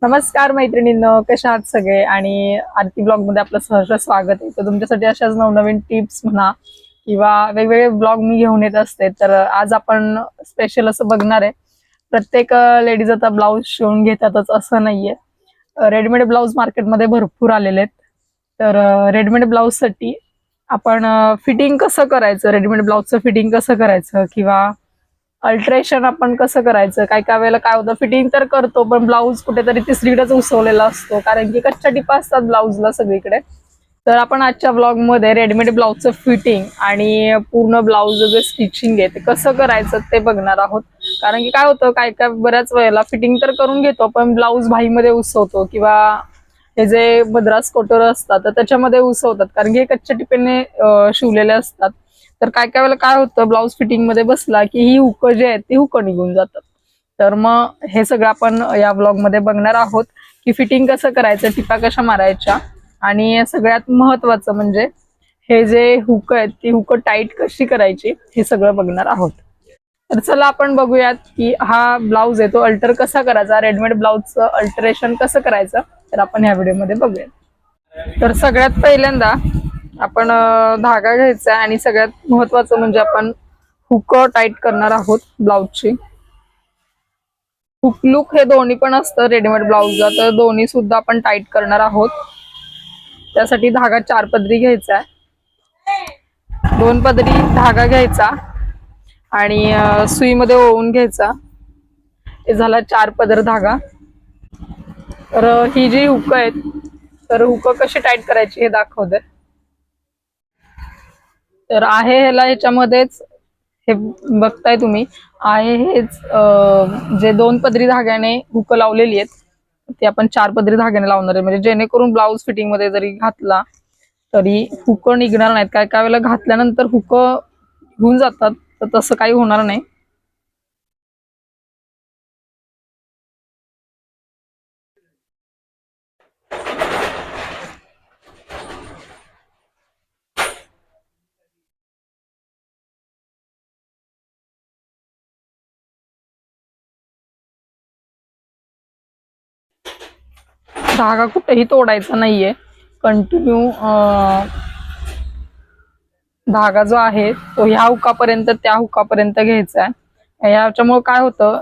नमस्कार मैत्रिणींनो, कशा आहात सगळे? आणि आरती ब्लॉग मध्ये आपलं सहर्ष स्वागत आहे. तर तुमच्यासाठी अशाच नवनवीन टिप्स म्हणा किंवा वेगवेगळे ब्लॉग मी घेऊन येत असते. तर आज आपण स्पेशल असं बघणार आहे. प्रत्येक लेडीज आता ब्लाऊज शिवून घेतातच असं नाहीये. रेडीमेड ब्लाऊज मार्केटमध्ये भरपूर आलेले आहेत. तर रेडीमेड ब्लाऊज साठी आपण फिटिंग कसं करायचं, रेडीमेड ब्लाऊजचं फिटिंग कसं करायचं किंवा अल्ट्रेशन आपण कसं करायचं, काय काय वेळेला काय होतं, फिटिंग तर करतो पण ब्लाऊज कुठेतरी तिसरीकडेच उसवलेला असतो, कारण की कच्च्या टिपा असतात ब्लाऊजला सगळीकडे. तर आपण आजच्या ब्लॉग मध्ये रेडीमेड ब्लाऊजचं फिटिंग आणि पूर्ण ब्लाऊज जे स्टिचिंग आहे ते कसं करायचं ते बघणार आहोत. कारण की काय होतं, काय काय बऱ्याच वेळेला फिटिंग तर करून घेतो पण ब्लाऊज भाईमध्ये उसवतो किंवा हे जे मद्रास कोटर असतात तर त्याच्यामध्ये उसवतात, कारण की हे कच्च्या टिपेने शिवलेले असतात. तर काय काय वेळेला काय होतं, ब्लाऊज फिटिंग मध्ये बसला की ही हुक जे आहेत ती हुक निघून जातात. तर मग हे सगळं आपण या ब्लॉग मध्ये बघणार आहोत की फिटिंग कसं करायचं, टिपा कशा मारायच्या, आणि सगळ्यात महत्वाचं म्हणजे हे जे हुक आहेत ती हुक टाईट कशी करायची हे सगळं बघणार आहोत. तर चला आपण बघूयात की हा ब्लाऊज आहे तो अल्टर कसा करायचा, रेडीमेड ब्लाऊजचं अल्टरेशन कसं करायचं, तर आपण ह्या व्हिडिओमध्ये बघूया. तर सगळ्यात पहिल्यांदा आपण धागा घ्यायचा आणि सगळ्यात महत्वाचं म्हणजे आपण हुक टाईट करणार आहोत ब्लाऊजची. हुक लूक हे दोन्ही पण असतं रेडीमेड ब्लाऊजला, तर दोन्ही सुद्धा आपण टाईट करणार आहोत. त्यासाठी धागा 4 पदरी घ्यायचा आहे. 2 पदरी धागा घ्यायचा आणि सुईमध्ये ओवून घ्यायचा. हे झाला 4 पदर धागा. तर ही जी हुक आहेत तर हुक कशी टाईट करायची हे दाखवते. तर आहे ह्याच्यामध्येच हे बघताय तुम्ही, आहे हेच जे 2 पदरी धाग्याने हुक लावलेली आहेत ते आपण 4 पदरी धाग्याने लावणार आहे, म्हणजे जेणेकरून ब्लाऊज फिटिंग मध्ये जरी घातला तरी हुक निघणार नाहीत. काय काय वेळेला घातल्यानंतर हुक घेऊन जातात, तर तसं काही होणार नाही. धागा कुठेही तोडायचा नाहीये. कंटिन्यू धागा जो आहे तो ह्या हुकापर्यंत त्या हुकापर्यंत घ्यायचा आहे. याच्यामुळे काय होतं,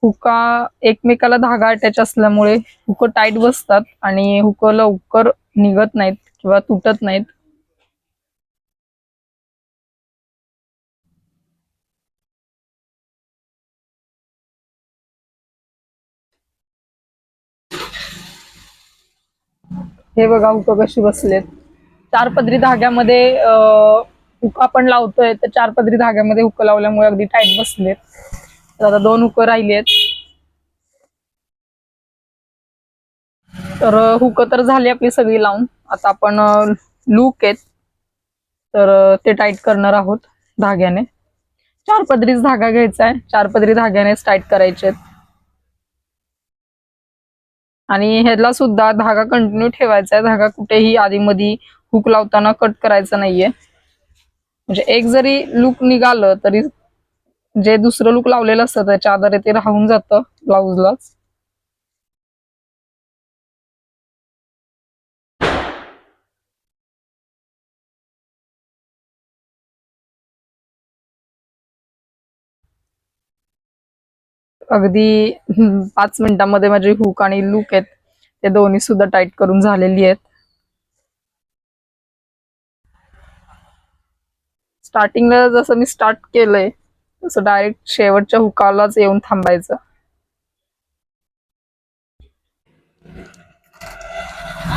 हुका एकमेकाला धागा अटॅच असल्यामुळे हुक टाईट बसतात आणि हुक लवकर निघत नाहीत किंवा तुटत नाहीत. हे बघा हुक कशी बसलेत. 4 पदरी धाग्यामध्ये हुक आपण लावतोय, तर 4 पदरी धाग्यामध्ये हुक लावल्यामुळे अगदी टाईट बसलेत. तर आता 2 हुक राहिली. तर हुक तर झाली आपली सगळी लावून. आता आपण लूक आहेत तर ते टाईट करणार आहोत धाग्याने. 4 पदरीच धागा घ्यायचा आहे, 4 पदरी धाग्यानेच टाईट करायचे आहेत. आणि ह्याला सुद्धा धागा कंटिन्यू ठेवायचा आहे. धागा कुठेही आधी मधी हुक लावताना कट करायचा नाहीये. म्हणजे एक जरी लूक निघालं तरी जे दुसरं लूक लावलेलं असतं त्याच्या आधारे ते राहून जातं ब्लाऊजलाच. अगदी 5 मिनिटांमध्ये माझी हुक आणि लूक आहेत ते दोन्ही सुद्धा टाईट करून झालेली आहेत. स्टार्टिंगला जसं मी स्टार्ट केलंय तसं डायरेक्ट शेवटच्या हुकालाच येऊन थांबायचं.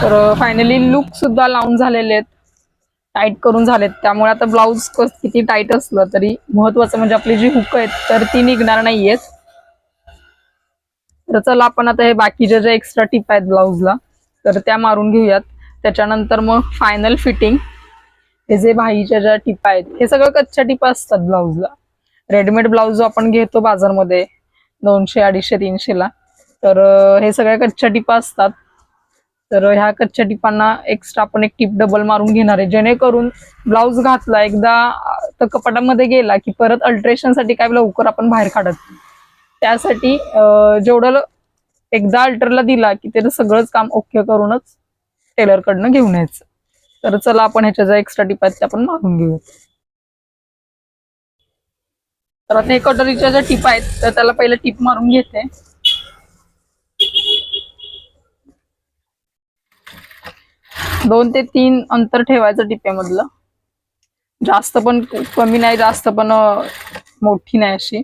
तर फायनली लूक सुद्धा लावून झालेले आहेत, टाईट करून झालेत. त्यामुळे आता ब्लाऊज किती टाईट असलं तरी महत्वाचं म्हणजे आपली जी हुक आहेत तर ती निघणार नाहीयेत. तर चला आपण आता हे बाकीच्या ज्या एक्स्ट्रा टिप आहेत ब्लाऊजला तर त्या मारून घेऊयात. त्याच्यानंतर मग फायनल फिटिंग. हे जे बाहीच्या ज्या टिपा आहेत हे सगळं कच्च्या टिपा असतात ब्लाऊजला. रेडीमेड ब्लाऊज जो आपण घेतो बाजारमध्ये 200, 250, 300 ला, तर हे सगळ्या कच्च्या टिपा असतात. तर ह्या कच्च्या टिपांना एक्स्ट्रा आपण एक टिप डबल मारून घेणार आहे, जेणेकरून ब्लाऊज घातला एकदा तर कपाटामध्ये गेला की परत अल्ट्रेशन साठी काय लवकर आपण बाहेर काढत. त्यासाठी जेवढं एकदा अल्टरला दिला की त्याचं सगळंच काम ओके करूनच टेलर कडनं घेऊन यायचं. तर चला आपण ह्याच्या ज्या एक्स्ट्रा टिप आहेत त्या आपण मारून घेऊयात. तर आता हे कटोरीच्या ज्या टिप आहेत तर त्याला पहिलं टिप मारून घेते. 2 ते 3 अंतर ठेवायचं टिपेमधलं. जास्त पण कमी नाही, जास्त पण मोठी नाही अशी.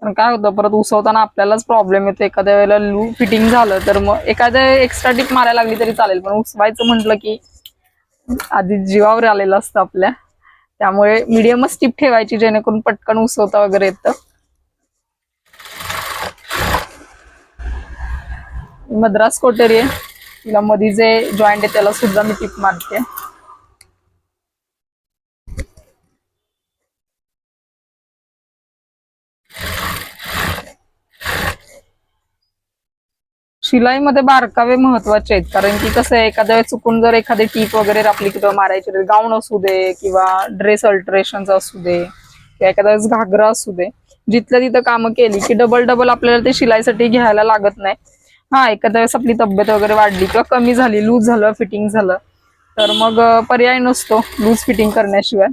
पण काय होतं परत उसवताना आपल्यालाच प्रॉब्लेम येतो. एखाद्या वेळेला लू फिटिंग झालं तर मग एखाद्या एक्स्ट्रा टिप मारायला लागली तरी चालेल, पण उसवायचं म्हटलं की आधी जीवावर आलेलं असतं आपल्या. त्यामुळे मीडियमच टिप ठेवायची जेणेकरून पटकन उसवता वगैरे येतं. मद्रास कोटेरी आहे, तिला मध्ये जे जॉईंट आहे त्याला सुद्धा मी टिप मारते. शिलाईमध्ये बारकावे महत्वाचे आहेत, कारण की कसं आहे एखाद्या वेळेस चुकून जर एखादी टीप वगैरे आपली किंवा मारायची, गाऊन असू दे किंवा ड्रेस अल्टरेशन असू दे किंवा एखाद्या वेळेस घागरा असू दे, जिथल्या तिथं कामं केली की डबल डबल आपल्याला ते शिलाईसाठी घ्यायला लागत नाही. हा एखाद्या वेळेस आपली तब्येत वगैरे वाढली किंवा कमी झाली, लूज झालं, फिटिंग झालं तर मग पर्याय नसतो लूज फिटिंग करण्याशिवाय.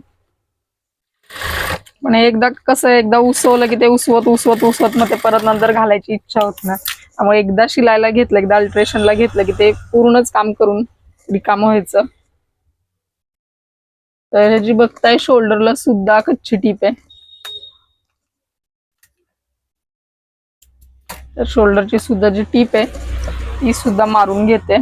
पण एकदा कसं एकदा उसवलं की ते उसवत उसवत उसवत मग ते परत नंतर घालायची इच्छा होत नाही. त्यामुळे एकदा शिलायला घेतलं, एकदा अल्ट्रेशनला घेतलं की ते पूर्णच काम करून रिकामं व्हायचं. तर ह्याची बघताय शोल्डरला सुद्धा कच्ची टीप आहे. तर शोल्डरची सुद्धा जी टीप आहे ती सुद्धा मारून घेते.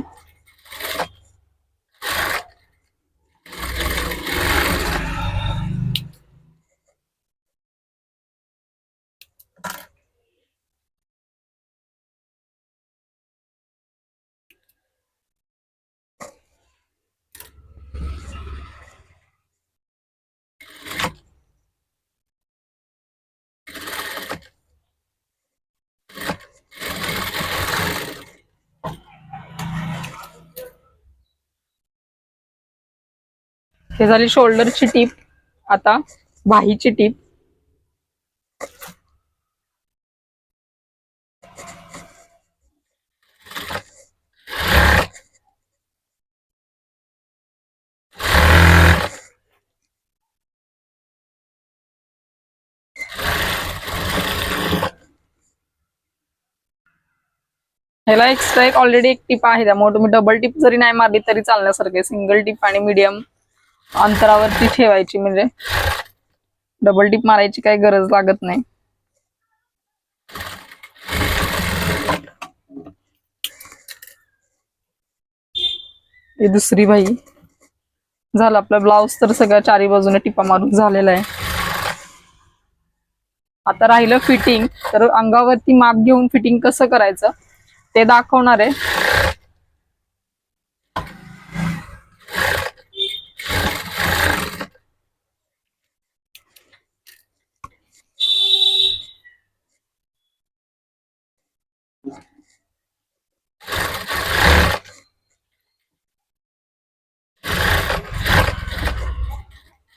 हे झाली शोल्डरची टीप. आता बाहीची टीप. ह्याला एक्स्ट्रा एक ऑलरेडी एक टीप आहे, त्यामुळे तुम्ही डबल टीप जरी नाही मारली तरी चालण्यासारखे. सिंगल टीप आणि मीडियम अंतरावरती ठेवायची, म्हणजे डबल टीप मारायची काही गरज लागत नाही. ही दुसरी बाही झालं. आपला ब्लाउज तर सगळ्या चारी बाजूने टिपा मारून झालेला आहे. आता राहिलं फिटिंग. तर अंगावरती माप घेऊन फिटिंग कसं करायचं ते दाखवणार आहे.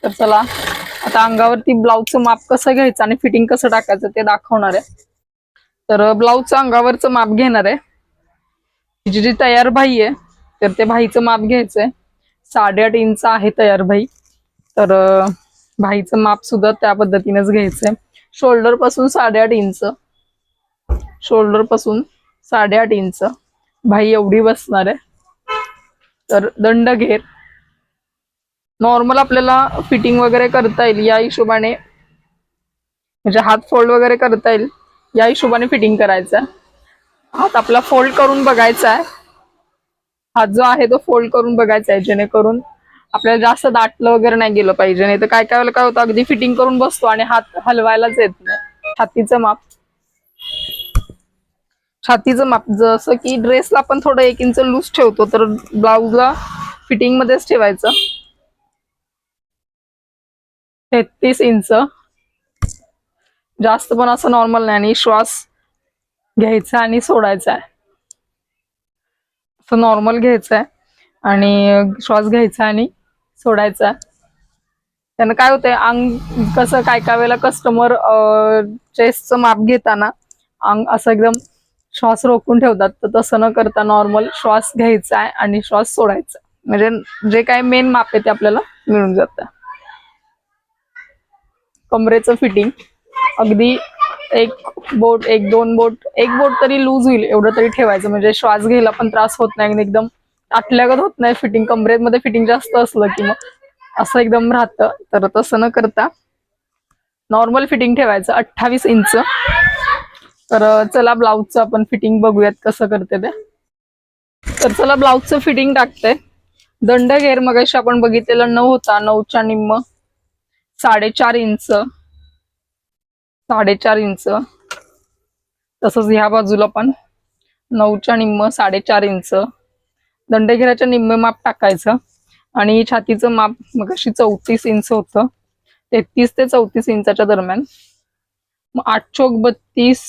तर चला आता अंगावरती ब्लाऊजचं माप कसं घ्यायचं आणि फिटिंग कसं टाकायचं ते दाखवणार आहे. तर ब्लाऊजचं अंगावरचं माप घेणार आहे. जी तयार बाही आहे तर ते बाहीचं माप घ्यायचंय. 8.5 इंच आहे तयार बाही. तर बाहीचं माप सुद्धा त्या पद्धतीनेच घ्यायचंय. शोल्डर पासून 8.5 इंच, शोल्डर पासून 8.5 इंच बाही एवढी बसणार आहे. तर दंड घेर नॉर्मल आपल्याला फिटिंग वगैरे करता येईल या हिशोबाने, म्हणजे हात फोल्ड वगैरे करता येईल या हिशोबाने फिटिंग करायचं आहे. हात आपला फोल्ड करून बघायचा आहे. हात जो आहे तो फोल्ड करून बघायचा आहे, जेणेकरून आपल्याला जास्त दाटलं वगैरे नाही गेलं पाहिजे. नाही तर काय काय वेळेला काय होतं अगदी फिटिंग करून बसतो आणि हात हलवायलाच येत नाही. छातीचं माप, छातीचं माप जसं की ड्रेसला आपण थोडं 1 इंच लूज ठेवतो तर ब्लाऊजला फिटिंग मध्येच ठेवायचं. 33 इंच. जास्त पण असं नॉर्मल नाही. आणि श्वास घ्यायचा आणि सोडायचा आहे. असं नॉर्मल घ्यायचं आहे आणि श्वास घ्यायचा आणि सोडायचा. त्यानं काय होतंय अंग कसं काय काय वेळेला कस्टमर चेस्टचं माप घेताना अंग असं एकदम श्वास रोखून ठेवतात, तर तसं न करता नॉर्मल श्वास घ्यायचा आहे आणि श्वास सोडायचा, म्हणजे जे काय मेन माप आहे ते आपल्याला मिळून जातं. कमरेचं फिटिंग अगदी एक बोट, एक दोन बोट, एक बोट तरी लूज होईल एवढं तरी ठेवायचं, म्हणजे श्वास घ्यायला पण त्रास होत नाही आणि एकदम आटल्यागत होत नाही. फिटिंग कमरेमध्ये फिटिंग जास्त असलं की मग असं एकदम राहतं, तर तसं न करता नॉर्मल फिटिंग ठेवायचं 28 इंच. तर चला ब्लाऊजचं आपण फिटिंग बघूयात कसं करते ते. तर चला ब्लाऊजचं फिटिंग टाकते. दंड घेर मगाशी आपण बघितलेलं 9 होता, 9च्या निम्म 4.5 इंच, 4.5 इंच. तसंच ह्या बाजूला पण 9च्या निम्म 4.5 इंच दंडघेराच्या निम्मे माप टाकायचं. आणि छातीचं माप मगाशी 34 इंच होतं, 33 ते 34 इंचाच्या दरम्यान. मग 8 चोक 32,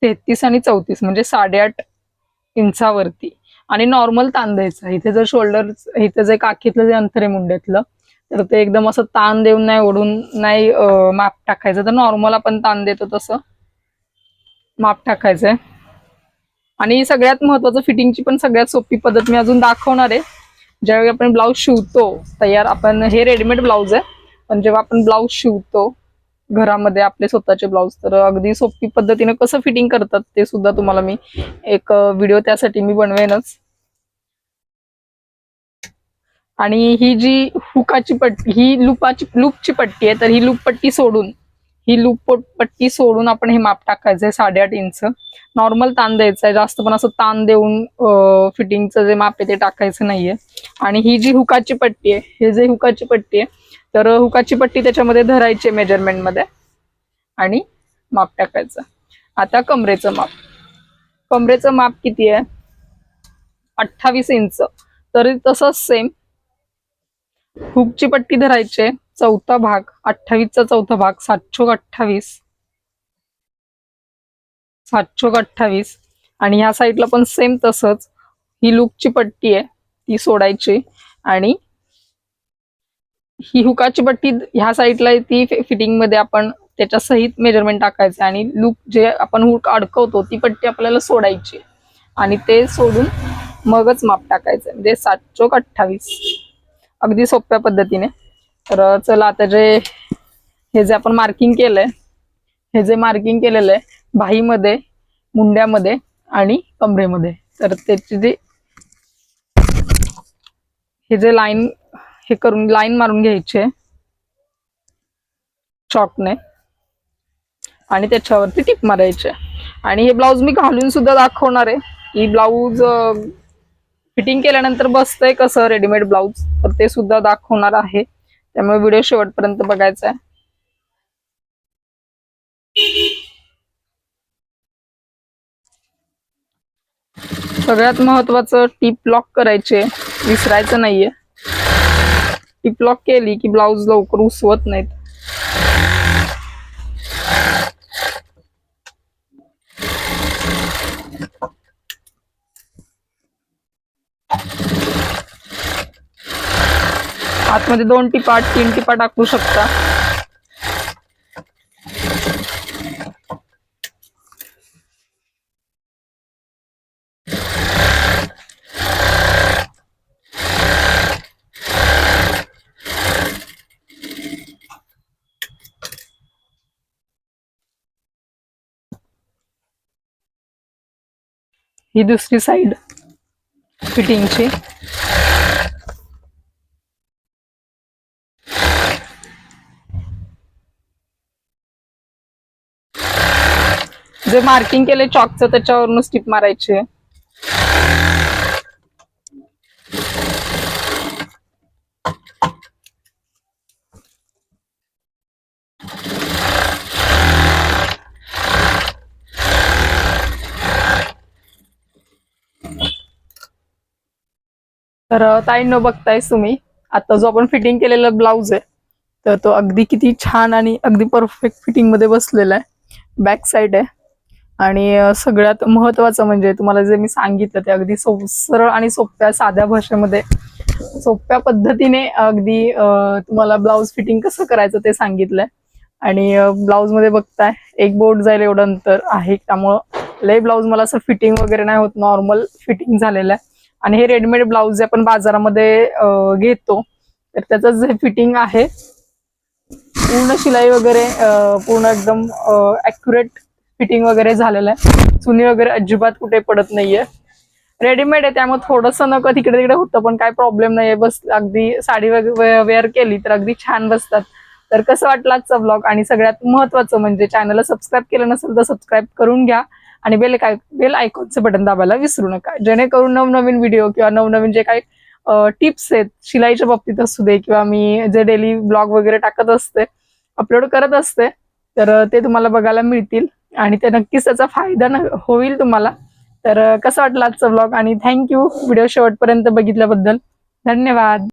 33 आणि 34 म्हणजे 8.5 इंचावरती. आणि नॉर्मल ताण द्यायचा. इथे जर शोल्डर, इथे जे काखीतलं जे अंतर आहे मुंड्यातलं, तर ते एकदम असं ताण देऊन नाही, ओढून नाही माप टाकायचं, तर नॉर्मल आपण ताण देतो तसं माप टाकायचंय. आणि सगळ्यात महत्वाचं, फिटिंगची पण सगळ्यात सोपी पद्धत मी अजून दाखवणार आहे. ज्यावेळी आपण ब्लाऊज शिवतो तयार, आपण हे रेडीमेड ब्लाऊज आहे, पण जेव्हा आपण ब्लाऊज शिवतो घरामध्ये आपले स्वतःचे ब्लाऊज, तर अगदी सोपी पद्धतीने कसं फिटिंग करतात ते सुद्धा तुम्हाला मी एक व्हिडिओ त्यासाठी मी बनवेनच. आणि ही जी हुकाची पट्टी, ही लूपची पट्टी आहे, तर ही लूप पट्टी सोडून, ही लूप पट्टी सोडून आपण हे माप टाकायचंय 8.5 इंच. नॉर्मल ताण द्यायचा आहे, जास्त पण असं ताण देऊन फिटिंगचं जे माप आहे ते टाकायचं नाहीये. आणि ही जी हुकाची पट्टी आहे, हे जे हुकाची पट्टी आहे, तर हुकाची पट्टी त्याच्यामध्ये धरायची मेजरमेंट मध्ये आणि माप टाकायचं. आता कमरेचं माप, कमरेचं माप किती आहे? 28 इंच. तरी तसंच सेम हुकची पट्टी धरायची, चौथा भाग 28चा चौथा भाग 7 चोक 28, 7 चोक 28. आणि ह्या साईडला पण सेम तसंच, ही लूपची पट्टी आहे ती सोडायची आणि ही हुकाची पट्टी ह्या साईडला ती फिटिंग मध्ये आपण त्याच्या सहित मेजरमेंट टाकायचं. आणि लूप जे आपण हुक अडकवतो ती पट्टी आपल्याला सोडायची आणि ते सोडून मगच माप टाकायचं, म्हणजे 7 चोक 28. अगदी सोप्या पद्धतीने. तर चला आता हे जे आपण मार्किंग केलंय, हे जे मार्किंग केलेलं आहे बाहीमध्ये, मुंड्यामध्ये आणि कमरेमध्ये, तर त्याची जे हे जे लाईन, हे करून लाईन मारून घ्यायचे चॉकने आणि त्याच्यावरती टिप मारायचे. आणि हे ब्लाऊज मी घालून सुद्धा दाखवणार आहे की ब्लाऊज फिटिंग केल्यानंतर बसतंय कसं रेडीमेड ब्लाऊज, तर ते सुद्धा दाखवणार आहे. त्यामुळे व्हिडिओ शेवटपर्यंत बघायचा आहे. सगळ्यात महत्वाचं टिप लॉक करायचे, विसरायचं नाहीये. टिप लॉक केली की ब्लाऊज लवकर उसवत नाहीत. आतमध्ये 2 टिपा 3 टिपा टाकू शकता. ही दुसरी साइड फिटिंगची. जे मार्किंग केले चॉकचं त्याच्यावरून टिप मारायची. तर ताईंनो, बघतायच तुम्ही आता जो आपण फिटिंग केलेला ब्लाऊज आहे, तर तो अगदी किती छान आणि अगदी परफेक्ट फिटिंग मध्ये बसलेला आहे. बॅक साइड आहे. आणि सगळ्यात महत्वाचं म्हणजे तुम्हाला जे मी सांगितलं ते अगदी सरळ आणि सोप्या साध्या भाषेमध्ये सोप्या पद्धतीने अगदी तुम्हाला ब्लाऊज फिटिंग कसं करायचं ते सांगितलंय. आणि ब्लाऊज मध्ये बघताय एक बोट जाईल एवढं अंतर आहे, त्यामुळं लय ब्लाऊज मला असं फिटिंग वगैरे नाही होत, नॉर्मल फिटिंग झालेलं आहे. आणि हे रेडीमेड ब्लाऊज जे आपण बाजारामध्ये घेतो तर त्याचं जे फिटिंग आहे पूर्ण शिलाई वगैरे पूर्ण एकदम ॲक्युरेट फिटिंग वगैरे झालेलं आहे. चुनी वगैरे अजिबात कुठे पडत नाहीये. रेडीमेड आहे त्यामुळे थोडंसं नकं तिकडे तिकडे होतं पण काय प्रॉब्लेम नाहीये. बस अगदी साडी वेअर केली तर अगदी छान बसतात. तर कसं वाटलं आजचा ब्लॉग, आणि सगळ्यात महत्वाचं म्हणजे चॅनलला सबस्क्राईब केलं नसेल तर सबस्क्राईब करून घ्या आणि बेल आयकॉनचं बटन दाबायला विसरू नका, जेणेकरून नवनवीन व्हिडिओ किंवा नवनवीन जे काही टिप्स आहेत शिलाईच्या बाबतीत असू दे किंवा मी जे डेली ब्लॉग वगैरे टाकत असते, अपलोड करत असते, तर ते तुम्हाला बघायला मिळतील आणि ते नक्कीच त्याचा फायदा होईल तुम्हाला. तर कसं वाटलं आजचा ब्लॉग, आणि थँक्यू व्हिडिओ शेवटपर्यंत बघितल्याबद्दल. धन्यवाद.